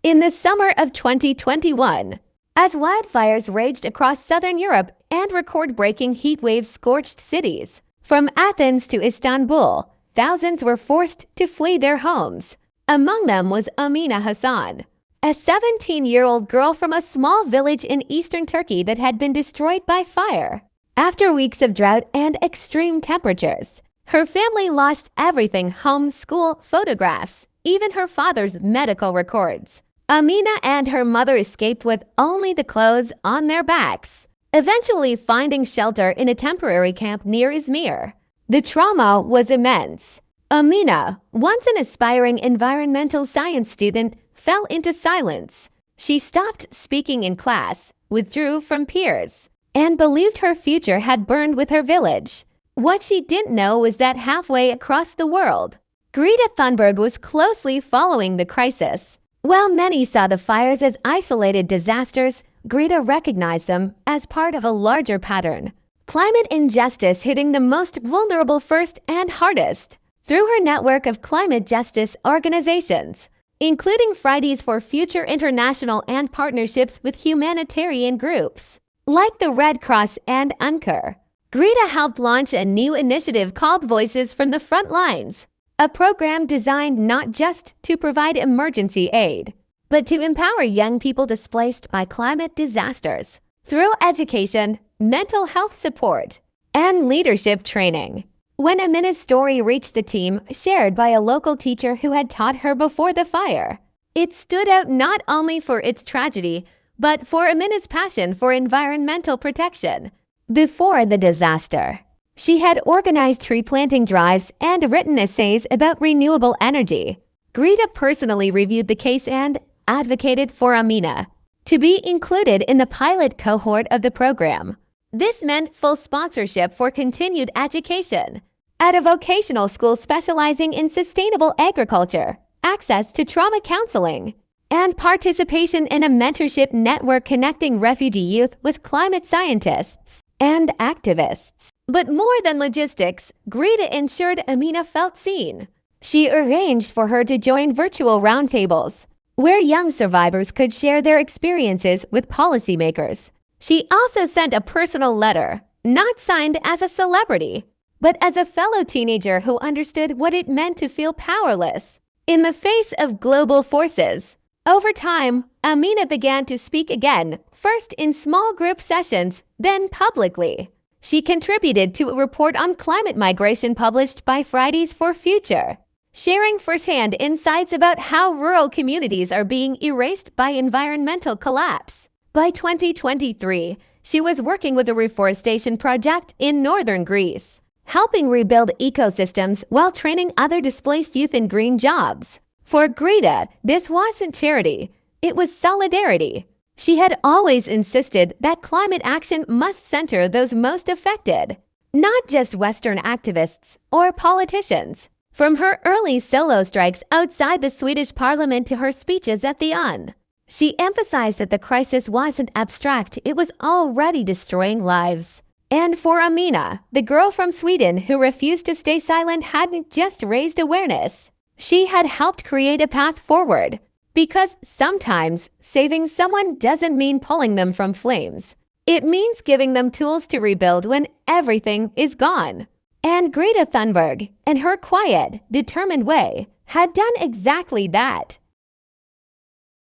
in the summer of 2021, as wildfires raged across southern Europe and record-breaking heatwaves scorched cities. From Athens to Istanbul, thousands were forced to flee their homes. Among them was Amina Hassan, a 17-year-old girl from a small village in eastern Turkey that had been destroyed by fire. After weeks of drought and extreme temperatures, her family lost everything: home, school, photographs, even her father's medical records. Amina and her mother escaped with only the clothes on their backs, eventually finding shelter in a temporary camp near Izmir. The trauma was immense. Amina, once an aspiring environmental science student, fell into silence. She stopped speaking in class, withdrew from peers, and believed her future had burned with her village. What she didn't know was that halfway across the world, Greta Thunberg was closely following the crisis. While many saw the fires as isolated disasters, Greta recognized them as part of a larger pattern: climate injustice hitting the most vulnerable first and hardest. Through her network of climate justice organizations, including Fridays for Future International and partnerships with humanitarian groups like the Red Cross and UNCR, Greta helped launch a new initiative called Voices from the Front Lines, a program designed not just to provide emergency aid, but to empower young people displaced by climate disasters through education, mental health support, and leadership training. When Amina's story reached the team, shared by a local teacher who had taught her before the fire, it stood out not only for its tragedy, but for Amina's passion for environmental protection. Before the disaster, she had organized tree planting drives and written essays about renewable energy. Greta personally reviewed the case and advocated for Amina to be included in the pilot cohort of the program. This meant full sponsorship for continued education at a vocational school specializing in sustainable agriculture, access to trauma counseling, and participation in a mentorship network connecting refugee youth with climate scientists and activists. But more than logistics, Greta ensured Amina felt seen. She arranged for her to join virtual roundtables, where young survivors could share their experiences with policymakers. She also sent a personal letter, not signed as a celebrity, but as a fellow teenager who understood what it meant to feel powerless in the face of global forces. Over time, Amina began to speak again, first in small group sessions, then publicly. She contributed to a report on climate migration published by Fridays for Future, sharing firsthand insights about how rural communities are being erased by environmental collapse. By 2023, she was working with a reforestation project in northern Greece, helping rebuild ecosystems while training other displaced youth in green jobs. For Greta, this wasn't charity, it was solidarity. She had always insisted that climate action must center those most affected, not just Western activists or politicians. From her early solo strikes outside the Swedish parliament to her speeches at the UN, she emphasized that the crisis wasn't abstract, it was already destroying lives. And for Amina, the girl from Sweden who refused to stay silent hadn't just raised awareness. She had helped create a path forward. Because sometimes saving someone doesn't mean pulling them from flames. It means giving them tools to rebuild when everything is gone. And Greta Thunberg, in her quiet, determined way, had done exactly that.